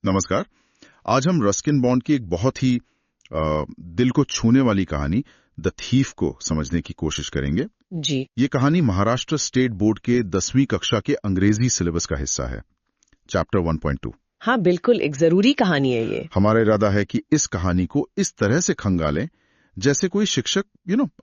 नमस्कार। आज हम रस्किन बॉन्ड की एक बहुत ही दिल को छूने वाली कहानी द थीफ को समझने की कोशिश करेंगे। जी। ये कहानी महाराष्ट्र स्टेट बोर्ड के 10वीं कक्षा के अंग्रेजी सिलेबस का हिस्सा है, चैप्टर 1.2। हाँ बिल्कुल, एक जरूरी कहानी है ये। हमारा इरादा है कि इस कहानी को इस तरह से खंगालें जैसे कोई शिक्षक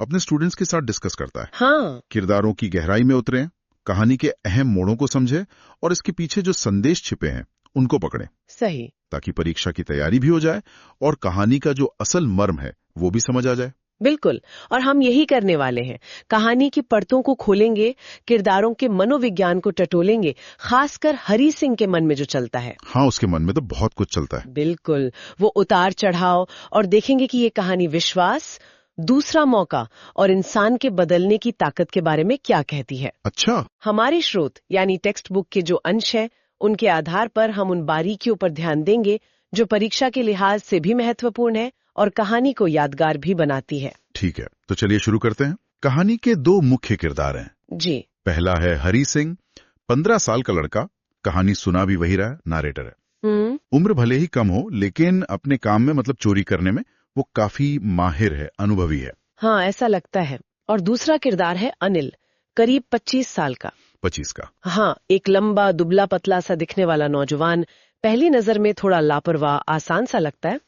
अपने स्टूडेंट्स के साथ डिस्कस करता है। हाँ किरदारों की गहराई में उतरें, कहानी के अहम मोड़ों को समझें और इसके पीछे जो संदेश छिपे हैं उनको पकड़ें, सही। ताकि परीक्षा की तैयारी भी हो जाए और कहानी का जो असल मर्म है वो भी समझ आ जाए। बिल्कुल, और हम यही करने वाले हैं। कहानी की परतों को खोलेंगे, किरदारों के मनोविज्ञान को टटोलेंगे, खासकर हरी सिंह के मन में जो चलता है। हाँ, उसके मन में तो बहुत कुछ चलता है। बिल्कुल, वो उतार चढ़ाव, और देखेंगे कि ये कहानी विश्वास, दूसरा मौका और इंसान के बदलने की ताकत के बारे में क्या कहती है। अच्छा, हमारे स्रोत यानी टेक्स्ट बुक के जो अंश है, उनके आधार पर हम उन बारीकियों पर ध्यान देंगे जो परीक्षा के लिहाज से भी महत्वपूर्ण है और कहानी को यादगार भी बनाती है। ठीक है, तो चलिए शुरू करते हैं। कहानी के दो मुख्य किरदार हैं। जी। पहला है हरी सिंह, 15 साल का लड़का। कहानी सुना भी वही रहा, नारेटर है। उम्र भले ही कम हो, लेकिन अपने काम में मतलब चोरी करने में वो काफी माहिर है, अनुभवी है। हाँ, ऐसा लगता है। और दूसरा किरदार है अनिल, करीब 25 साल का। 25 का। हाँ, एक लंबा दुबला पतला सा दिखने वाला नौजवान। पहली नजर में थोड़ा लापरवाह, आसान सा लगता है,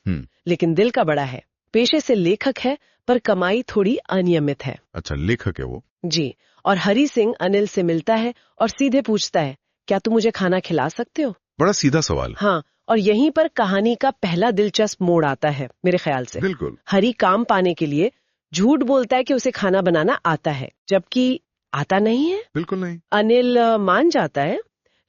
लेकिन दिल का बड़ा है। पेशे से लेखक है, पर कमाई थोड़ी अनियमित है। अच्छा, लेखक है वो। जी। और हरी सिंह अनिल से मिलता है और सीधे पूछता है, क्या तुम मुझे खाना खिला सकते हो? बड़ा सीधा सवाल। हाँ, और यहीं पर कहानी का पहला दिलचस्प मोड़ आता है मेरे ख्याल से। बिल्कुल। हरी काम पाने के लिए झूठ बोलता है कि उसे खाना बनाना आता है, जबकि आता नहीं है। बिल्कुल नहीं। अनिल मान जाता है,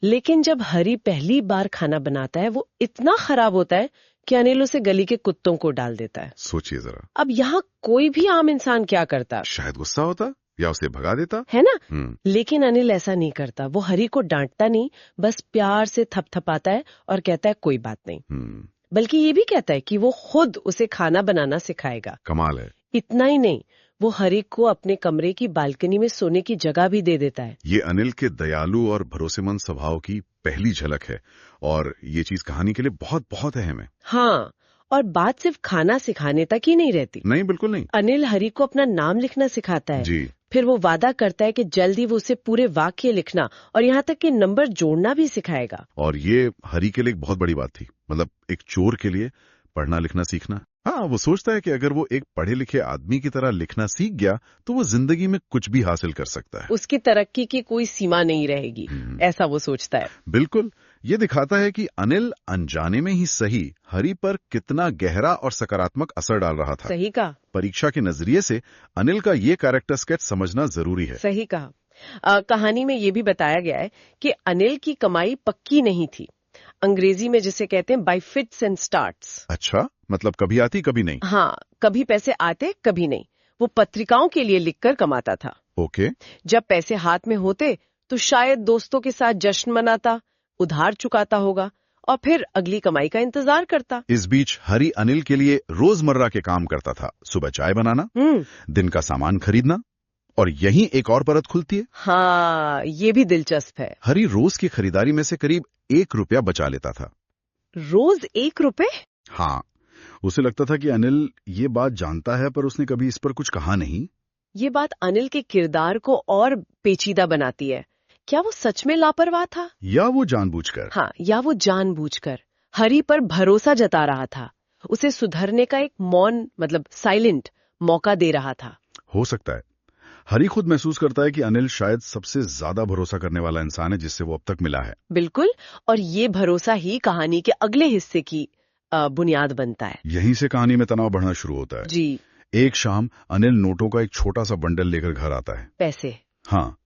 लेकिन जब हरी पहली बार खाना बनाता है वो इतना खराब होता है कि अनिल उसे गली के कुत्तों को डाल देता है। सोचिए जरा। अब यहाँ कोई भी आम इंसान क्या करता? शायद गुस्सा होता या उसे भगा देता, है ना? लेकिन अनिल ऐसा नहीं करता। वो हरी को डांटता नहीं, बस प्यार से थपथपाता है और कहता है कोई बात नहीं। बल्कि ये भी कहता है कि वो खुद उसे खाना बनाना सिखाएगा। कमाल है। इतना ही नहीं, वो हरी को अपने कमरे की बालकनी में सोने की जगह भी दे देता है। ये अनिल के दयालु और भरोसेमंद स्वभाव की पहली झलक है, और ये चीज कहानी के लिए बहुत बहुत अहम है। हाँ, और बात सिर्फ खाना सिखाने तक ही नहीं रहती। नहीं, बिल्कुल नहीं। अनिल हरी को अपना नाम लिखना सिखाता है। जी। फिर वो वादा करता है कि जल्दी वो उसे पूरे वाक्य लिखना और यहाँ तक कि नंबर जोड़ना भी सिखाएगा। और ये हरी के लिए एक बहुत बड़ी बात थी, मतलब एक चोर के लिए पढ़ना लिखना सीखना। हाँ, वो सोचता है कि अगर वो एक पढ़े लिखे आदमी की तरह लिखना सीख गया तो वो जिंदगी में कुछ भी हासिल कर सकता है। उसकी तरक्की की कोई सीमा नहीं रहेगी, ऐसा वो सोचता है। बिल्कुल। ये दिखाता है कि अनिल अनजाने में ही सही हरी पर कितना गहरा और सकारात्मक असर डाल रहा था। सही कहा। परीक्षा के नजरिए से अनिल का ये कैरेक्टर स्केच समझना जरूरी है। सही कहा। कहानी में ये भी बताया गया है कि अनिल की कमाई पक्की नहीं थी, अंग्रेजी में जिसे कहते हैं बाय फिट्स एंड स्टार्ट्स। अच्छा, मतलब कभी आती कभी नहीं। हाँ, कभी पैसे आते कभी नहीं। वो पत्रिकाओं के लिए लिखकर कमाता था। ओके। जब पैसे हाथ में होते तो शायद दोस्तों के साथ जश्न मनाता, उधार चुकाता होगा और फिर अगली कमाई का इंतजार करता। इस बीच हरी अनिल के लिए रोजमर्रा के काम करता था। सुबह चाय बनाना, दिन का सामान खरीदना, और यहीं एक और परत खुलती है। हाँ, ये भी दिलचस्प है। हरी रोज की खरीदारी में से करीब 1 रुपया बचा लेता था। रोज 1 रुपए? हाँ, उसे लगता था कि अनिल ये बात जानता है, पर उसने कभी इस पर कुछ कहा नहीं। ये बात अनिल के किरदार को और पेचीदा बनाती है। क्या वो सच में लापरवाह था, या वो जानबूझकर? हाँ, या वो जानबूझकर हरी पर भरोसा जता रहा था, उसे सुधरने का एक मौन मतलब साइलेंट मौका दे रहा था। हो सकता है हरी खुद महसूस करता है कि अनिल शायद सबसे ज्यादा भरोसा करने वाला इंसान है जिससे वो अब तक मिला है। बिल्कुल, और ये भरोसा ही कहानी के अगले हिस्से की बुनियाद बनता है। यहीं से कहानी में तनाव बढ़ना शुरू होता है। जी। एक शाम अनिल नोटों का एक छोटा सा बंडल लेकर घर आता है। पैसे? हाँ,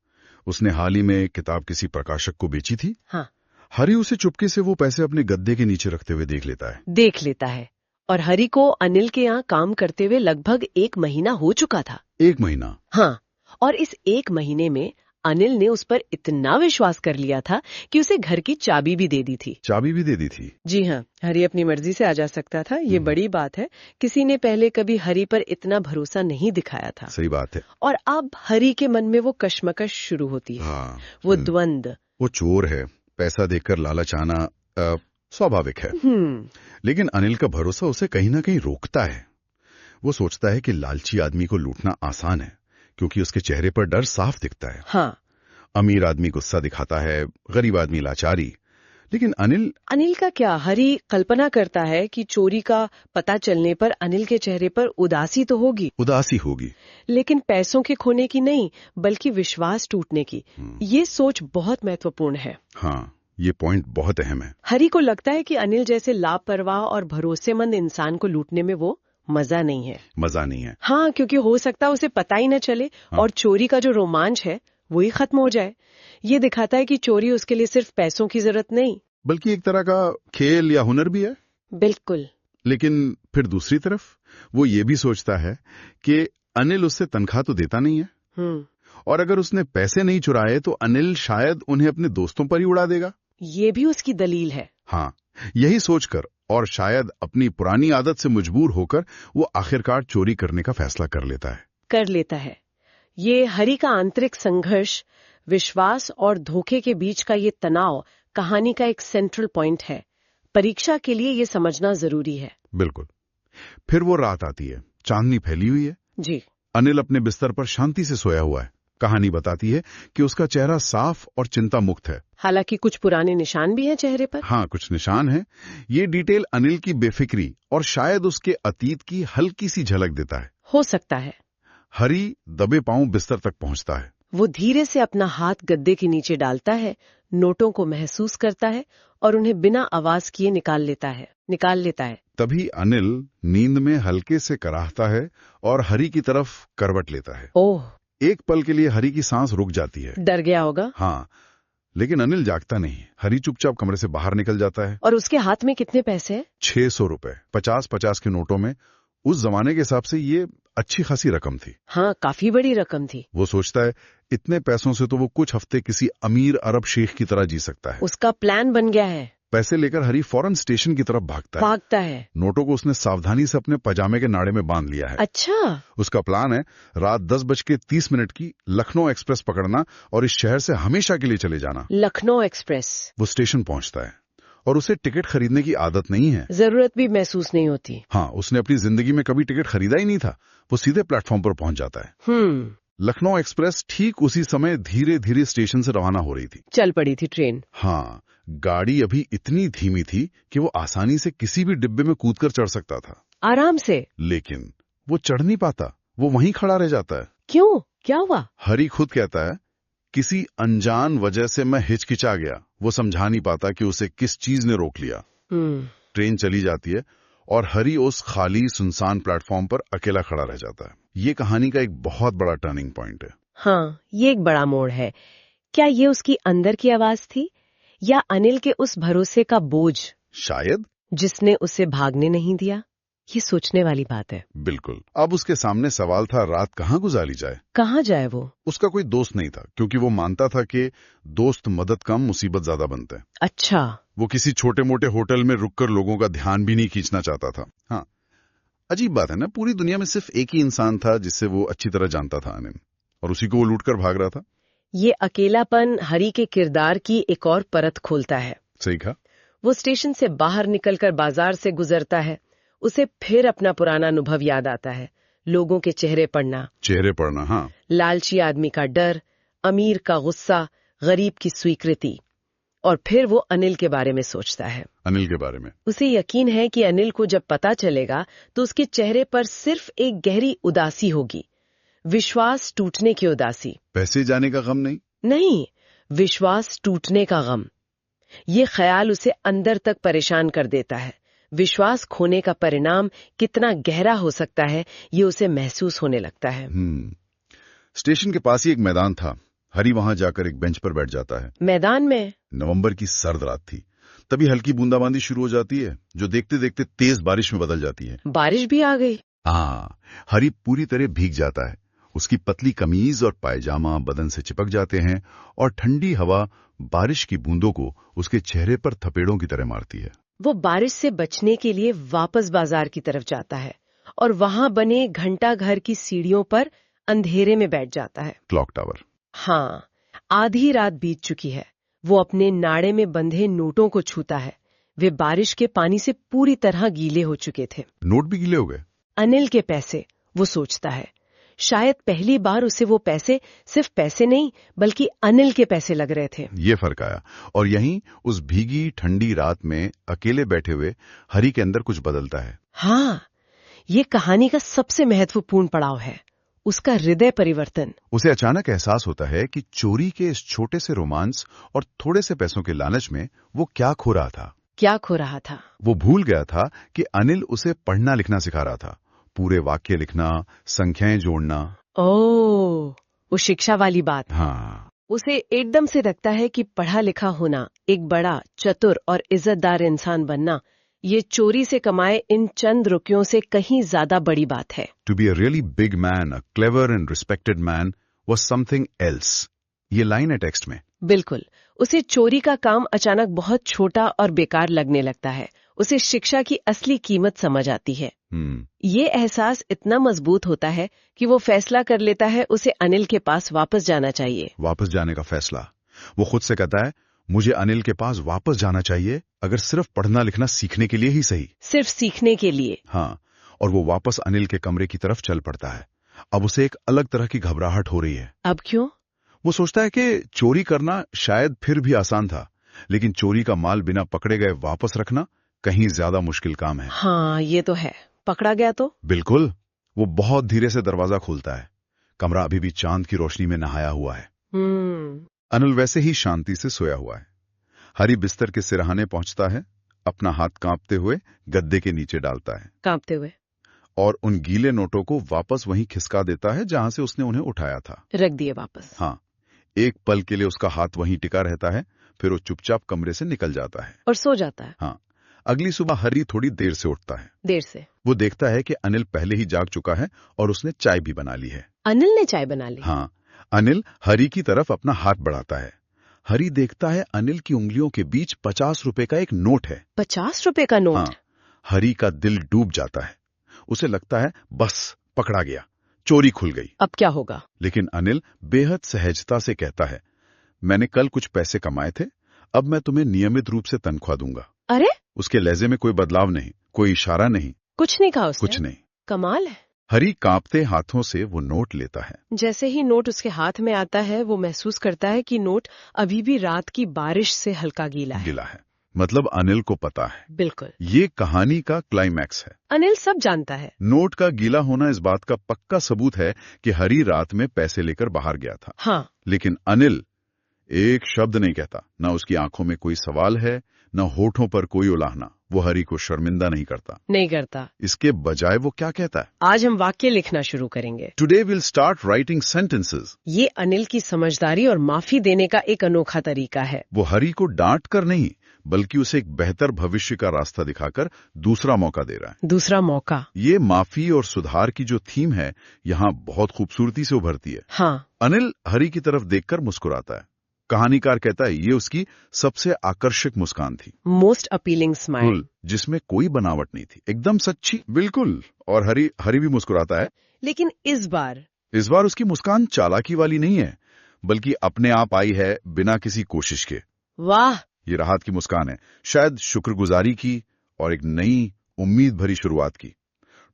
उसने हाल ही में एक किताब किसी प्रकाशक को बेची थी। हाँ। हरी उसे चुपके से वो पैसे अपने गद्दे के नीचे रखते हुए देख लेता है। और हरी को अनिल के यहाँ काम करते हुए लगभग 1 महीना हो चुका था। 1 महीना? हाँ, और इस 1 महीने में अनिल ने उस पर इतना विश्वास कर लिया था कि उसे घर की चाबी भी दे दी थी। चाबी भी दे दी थी? जी हाँ, हरी अपनी मर्जी से आ जा सकता था। ये बड़ी बात है, किसी ने पहले कभी हरी पर इतना भरोसा नहीं दिखाया था। सही बात है। और अब हरी के मन में वो कश्मकश शुरू होती है। हाँ, वो द्वंद। वो चोर है, पैसा देकर लालच आना, स्वाभाविक है। लेकिन अनिल का भरोसा उसे कहीं ना कहीं रोकता है। वो सोचता है कि लालची आदमी को लूटना आसान है क्योंकि उसके चेहरे पर डर साफ दिखता है। हाँ। अमीर आदमी गुस्सा दिखाता है, गरीब आदमी लाचारी। लेकिन अनिल का क्या? हरी कल्पना करता है कि चोरी का पता चलने पर अनिल के चेहरे पर उदासी तो होगी, लेकिन पैसों के खोने की नहीं, बल्कि विश्वास टूटने की। ये सोच बहुत महत्वपूर्ण है। हाँ, ये पॉइंट बहुत अहम है। हरी को लगता है कि अनिल जैसे लापरवाह और भरोसेमंद इंसान को लूटने में वो मजा नहीं है। हाँ, क्योंकि हो सकता है उसे पता ही न चले। हाँ। और चोरी का जो रोमांच है वो ही खत्म हो जाए। ये दिखाता है कि चोरी उसके लिए सिर्फ पैसों की जरूरत नहीं, बल्कि एक तरह का खेल या हुनर भी है। बिल्कुल। लेकिन फिर दूसरी तरफ वो ये भी सोचता है कि अनिल उससे तनख्वाह तो देता नहीं है, और अगर उसने पैसे नहीं चुराए तो अनिल शायद उन्हें अपने दोस्तों पर ही उड़ा देगा। ये भी उसकी दलील है। हाँ, यही सोचकर और शायद अपनी पुरानी आदत से मजबूर होकर वो आखिरकार चोरी करने का फैसला कर लेता है। ये हरी का आंतरिक संघर्ष, विश्वास और धोखे के बीच का ये तनाव कहानी का एक सेंट्रल पॉइंट है। परीक्षा के लिए ये समझना जरूरी है। बिल्कुल। फिर वो रात आती है, चांदनी फैली हुई है जी। अनिल अपने बिस्तर पर शांति से सोया हुआ है। कहानी बताती है कि उसका चेहरा साफ और चिंता मुक्त है। हालांकि कुछ पुराने निशान भी हैं चेहरे पर। हाँ, कुछ निशान हैं। ये डिटेल अनिल की बेफिक्री और शायद उसके अतीत की हल्की सी झलक देता है। हो सकता है। हरी दबे पांव बिस्तर तक पहुंचता है। वो धीरे से अपना हाथ गद्दे के नीचे डालता है, नोटों को महसूस करता है और उन्हें बिना आवाज किए निकाल लेता है। तभी अनिल नींद में हल्के से कराहता है और हरी की तरफ करवट लेता है। ओह! एक पल के लिए हरी की सांस रुक जाती है। डर गया होगा। हाँ, लेकिन अनिल जागता नहीं। हरी चुपचाप कमरे से बाहर निकल जाता है। और उसके हाथ में कितने पैसे? 600 रुपए, 50-50 के नोटों में। उस जमाने के हिसाब से ये अच्छी खासी रकम थी। हाँ, काफी बड़ी रकम थी। वो सोचता है इतने पैसों से तो वो कुछ हफ्ते किसी अमीर अरब शेख की तरह जी सकता है। उसका प्लान बन गया है। पैसे लेकर हरी फौरन स्टेशन की तरफ भागता है। नोटों को उसने सावधानी से अपने पजामे के नाड़े में बांध लिया है। अच्छा। उसका प्लान है रात 10:30 की लखनऊ एक्सप्रेस पकड़ना और इस शहर से हमेशा के लिए चले जाना। लखनऊ एक्सप्रेस। वो स्टेशन पहुंचता है और उसे टिकट खरीदने की आदत नहीं है। जरूरत भी महसूस नहीं होती। हाँ, उसने अपनी जिंदगी में कभी टिकट खरीदा ही नहीं था। वो सीधे प्लेटफॉर्म पर पहुंच जाता है। लखनऊ एक्सप्रेस ठीक उसी समय धीरे धीरे स्टेशन से रवाना हो रही थी। चल पड़ी थी ट्रेन। हाँ, गाड़ी अभी इतनी धीमी थी कि वो आसानी से किसी भी डिब्बे में कूदकर चढ़ सकता था, आराम से। लेकिन वो चढ़ नहीं पाता। वो वहीं खड़ा रह जाता है। क्यों? क्या हुआ? हरी खुद कहता है, किसी अनजान वजह से मैं हिचकिचा गया। वो समझा नहीं पाता कि उसे किस चीज ने रोक लिया। ट्रेन चली जाती है और हरी उस खाली सुनसान प्लेटफॉर्म पर अकेला खड़ा रह जाता है। ये कहानी का एक बहुत बड़ा टर्निंग पॉइंट है। हाँ, ये एक बड़ा मोड़ है। क्या ये उसकी अंदर की आवाज थी या अनिल के उस भरोसे का बोझ, शायद, जिसने उसे भागने नहीं दिया? ये सोचने वाली बात है। बिल्कुल। अब उसके सामने सवाल था, रात कहाँ गुजारी जाए? कहाँ जाए वो? उसका कोई दोस्त नहीं था क्योंकि वो मानता था कि दोस्त मदद कम मुसीबत ज्यादा बनते हैं। अच्छा। वो किसी छोटे मोटे होटल में रुककर लोगों का ध्यान भी नहीं खींचना चाहता था। हाँ, अजीब बात है ना, पूरी दुनिया में सिर्फ एक ही इंसान था जिससे वो अच्छी तरह जानता था, अनिल, और उसी को वो लूटकर भाग रहा था। ये अकेलापन हरी के किरदार की एक और परत खोलता है। सही कहा। वो स्टेशन से बाहर निकलकर बाजार से गुजरता है। उसे फिर अपना पुराना अनुभव याद आता है। लोगों के चेहरे पढ़ना। हाँ। लालची आदमी का डर, अमीर का गुस्सा, गरीब की स्वीकृति। और फिर वो अनिल के बारे में सोचता है। अनिल के बारे में उसे यकीन है कि अनिल को जब पता चलेगा तो उसके चेहरे पर सिर्फ एक गहरी उदासी होगी, विश्वास टूटने की उदासी। पैसे जाने का गम नहीं, विश्वास टूटने का गम। ये ख्याल उसे अंदर तक परेशान कर देता है। विश्वास खोने का परिणाम कितना गहरा हो सकता है, ये उसे महसूस होने लगता है। स्टेशन के पास ही एक मैदान था। हरी वहां जाकर एक बेंच पर बैठ जाता है। मैदान में नवंबर की सर्द रात थी। तभी हल्की बूंदाबांदी शुरू हो जाती है जो देखते देखते तेज बारिश में बदल जाती है। बारिश भी आ गई। हाँ, हरी पूरी तरह भीग जाता है। उसकी पतली कमीज और पायजामा बदन से चिपक जाते हैं और ठंडी हवा बारिश की बूंदों को उसके चेहरे पर थपेड़ों की तरह मारती है। वो बारिश से बचने के लिए वापस बाजार की तरफ जाता है और वहां बने घंटा घर की सीढ़ियों पर अंधेरे में बैठ जाता है। Clock tower. हाँ, आधी रात बीत चुकी है। वो अपने नाड़े में बंधे नोटों को छूता है। वे बारिश के पानी से पूरी तरह गीले हो चुके थे। नोट भी गीले हो गए। अनिल के पैसे, वो सोचता है। शायद पहली बार उसे वो पैसे सिर्फ पैसे नहीं बल्कि अनिल के पैसे लग रहे थे। ये फर्क आया, और यहीं उस भीगी ठंडी रात में अकेले बैठे हुए हरी के अंदर कुछ बदलता है। हाँ, ये कहानी का सबसे महत्वपूर्ण पड़ाव है, उसका हृदय परिवर्तन। उसे अचानक एहसास होता है कि चोरी के इस छोटे से रोमांस और थोड़े से पैसों के लालच में वो क्या खो रहा था। क्या खो रहा था? वो भूल गया था कि अनिल उसे पढ़ना लिखना सिखा रहा था, पूरे वाक्य लिखना, संख्याएं जोड़ना। ओह, वो शिक्षा वाली बात। हाँ, उसे एकदम से लगता है कि पढ़ा लिखा होना, एक बड़ा, चतुर और इज्जतदार इंसान बनना, ये चोरी से कमाए इन चंद रुपयों से कहीं ज्यादा बड़ी बात है। To be a really big man, a clever and respected man was something else. ये लाइन है टेक्स्ट में। बिल्कुल, उसे चोरी का काम अचानक बहुत छोटा और बेकार लगने लगता है। उसे शिक्षा की असली कीमत समझ आती है। ये एहसास इतना मजबूत होता है कि वो फैसला कर लेता है उसे अनिल के पास वापस जाना चाहिए। वापस जाने का फैसला। वो खुद से कहता है, मुझे अनिल के पास वापस जाना चाहिए, अगर सिर्फ पढ़ना लिखना सीखने के लिए ही सही। सिर्फ सीखने के लिए। हाँ, और वो वापस अनिल के कमरे की तरफ चल पड़ता है। अब उसे एक अलग तरह की घबराहट हो रही है। अब क्यों? वो सोचता है कि चोरी करना शायद फिर भी आसान था, लेकिन चोरी का माल बिना पकड़े गए वापस रखना कहीं ज्यादा मुश्किल काम है। हाँ, ये तो है। पकड़ा गया तो? बिल्कुल। वो बहुत धीरे से दरवाजा खोलता है। कमरा अभी भी चांद की रोशनी में नहाया हुआ है। अनिल वैसे ही शांति से सोया हुआ है। हरी बिस्तर के सिरहाने पहुंचता है, अपना हाथ कांपते हुए गद्दे के नीचे डालता है। कांपते हुए? और उन गीले नोटों को वापस वहीं खिसका देता है जहां से उसने उन्हें उठाया था। रख दिए वापस। हाँ, एक पल के लिए उसका हाथ वहीं टिका रहता है, फिर वो चुपचाप कमरे से निकल जाता है और सो जाता है। हाँ, अगली सुबह हरी थोड़ी देर से उठता है। देर से? वो देखता है कि अनिल पहले ही जाग चुका है और उसने चाय भी बना ली है। अनिल ने चाय बना ली? हाँ। अनिल हरी की तरफ अपना हाथ बढ़ाता है। हरी देखता है अनिल की उंगलियों के बीच 50 रुपए का एक नोट है। 50 रुपए का नोट? हाँ। हरी का दिल डूब जाता है। उसे लगता है बस पकड़ा गया, चोरी खुल गई। अब क्या होगा? लेकिन अनिल बेहद सहजता से कहता है, मैंने कल कुछ पैसे कमाए थे, अब मैं तुम्हें नियमित रूप से तनख्वाह दूंगा। अरे? उसके लहजे में कोई बदलाव नहीं, कोई इशारा नहीं, कुछ नहीं कहा उसने? कुछ नहीं। कमाल है। हरी कांपते हाथों से वो नोट लेता है। जैसे ही नोट उसके हाथ में आता है, वो महसूस करता है कि नोट अभी भी रात की बारिश से हल्का गीला है। मतलब अनिल को पता है। बिल्कुल। ये कहानी का क्लाइमैक्स है। अनिल सब जानता है। नोट का गीला होना इस बात का पक्का सबूत है कि हरी रात में पैसे लेकर बाहर गया था। हाँ। लेकिन अनिल एक शब्द नहीं कहता, ना उसकी आंखों में कोई सवाल है, न होठों पर कोई उलाहना। वो हरी को शर्मिंदा नहीं करता। इसके बजाय वो क्या कहता है? आज हम वाक्य लिखना शुरू करेंगे। Today will start writing sentences. ये अनिल की समझदारी और माफी देने का एक अनोखा तरीका है। वो हरी को डांट कर नहीं, बल्कि उसे एक बेहतर भविष्य का रास्ता दिखाकर दूसरा मौका दे रहा है। दूसरा मौका। ये माफी और सुधार की जो थीम है, यहाँ बहुत खूबसूरती से उभरती है। हाँ। अनिल हरी की तरफ देखकर मुस्कुराता है। कहानीकार कहता है ये उसकी सबसे आकर्षक मुस्कान थी। मोस्ट अपीलिंग स्माइल, जिसमें कोई बनावट नहीं थी, एकदम सच्ची। बिल्कुल। और हरी भी मुस्कुराता है। लेकिन इस बार उसकी मुस्कान चालाकी वाली नहीं है, बल्कि अपने आप आई है, बिना किसी कोशिश के। वाह! ये राहत की मुस्कान है, शायद शुक्रगुजारी की और एक नई उम्मीद भरी शुरुआत की।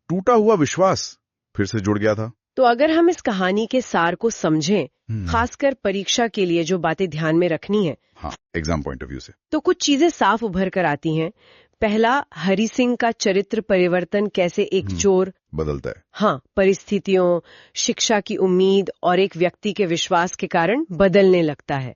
टूटा हुआ विश्वास फिर से जुड़ गया था। तो अगर हम इस कहानी के सार को समझें, खासकर परीक्षा के लिए जो बातें ध्यान में रखनी है, हाँ, एग्जाम पॉइंट ऑफ व्यू से, तो कुछ चीजें साफ उभर कर आती हैं। पहला, हरी सिंह का चरित्र परिवर्तन कैसे एक चोर बदलता है। हाँ, परिस्थितियों, शिक्षा की उम्मीद और एक व्यक्ति के विश्वास के कारण बदलने लगता है।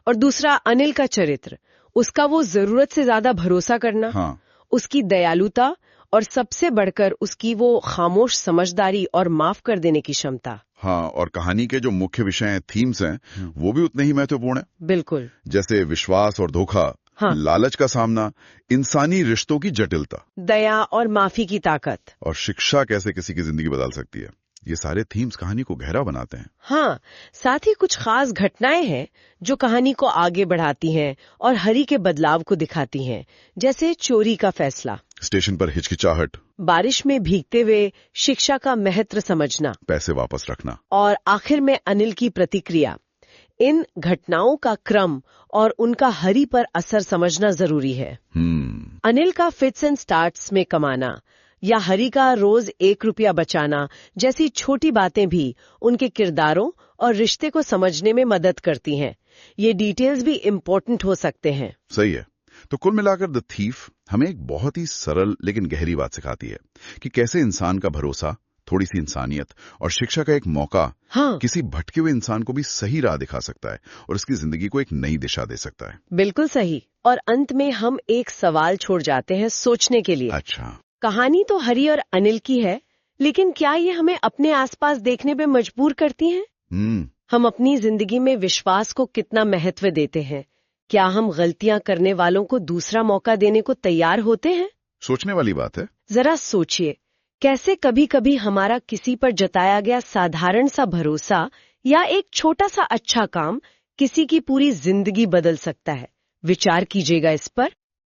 और दूसरा, अनिल का चरित्र, उसका वो जरूरत से ज्यादा भरोसा करना, हाँ, उसकी दयालुता और सबसे बढ़कर उसकी वो खामोश समझदारी और माफ कर देने की क्षमता। हाँ, और कहानी के जो मुख्य विषय हैं, थीम्स हैं, वो भी उतने ही महत्वपूर्ण हैं। बिल्कुल। जैसे विश्वास और धोखा, हाँ, लालच का सामना, इंसानी रिश्तों की जटिलता, दया और माफी की ताकत, और शिक्षा कैसे किसी की जिंदगी बदल सकती है। ये सारे थीम्स कहानी को गहरा बनाते हैं। हाँ, साथ ही कुछ खास घटनाएं हैं जो कहानी को आगे बढ़ाती हैं और हरी के बदलाव को दिखाती हैं। जैसे चोरी का फैसला, स्टेशन पर हिचकिचाहट, बारिश में भीगते हुए शिक्षा का महत्व समझना, पैसे वापस रखना, और आखिर में अनिल की प्रतिक्रिया। इन घटनाओं का क्रम और उनका हरी पर असर समझना जरूरी है। अनिल का फिट्स एंड स्टार्ट्स में कमाना या हरी का रोज 1 रुपया बचाना जैसी छोटी बातें भी उनके किरदारों और रिश्ते को समझने में मदद करती हैं। ये डिटेल्स भी इम्पोर्टेंट हो सकते हैं। सही है। तो कुल मिलाकर द थीफ हमें एक बहुत ही सरल लेकिन गहरी बात सिखाती है कि कैसे इंसान का भरोसा, थोड़ी सी इंसानियत और शिक्षा का एक मौका किसी भटके हुए इंसान को भी सही राह दिखा सकता है और उसकी जिंदगी को एक नई दिशा दे सकता है। बिल्कुल सही। और अंत में हम एक सवाल छोड़ जाते हैं सोचने के लिए। अच्छा, कहानी तो हरी और अनिल की है, लेकिन क्या ये हमें अपने आसपास देखने पे मजबूर करती है? हम अपनी जिंदगी में विश्वास को कितना महत्व देते हैं? क्या हम गलतियां करने वालों को दूसरा मौका देने को तैयार होते हैं? सोचने वाली बात है। जरा सोचिए, कैसे कभी कभी हमारा किसी पर जताया गया साधारण सा भरोसा या एक छोटा सा अच्छा काम किसी की पूरी जिंदगी बदल सकता है। विचार कीजिएगा इस पर।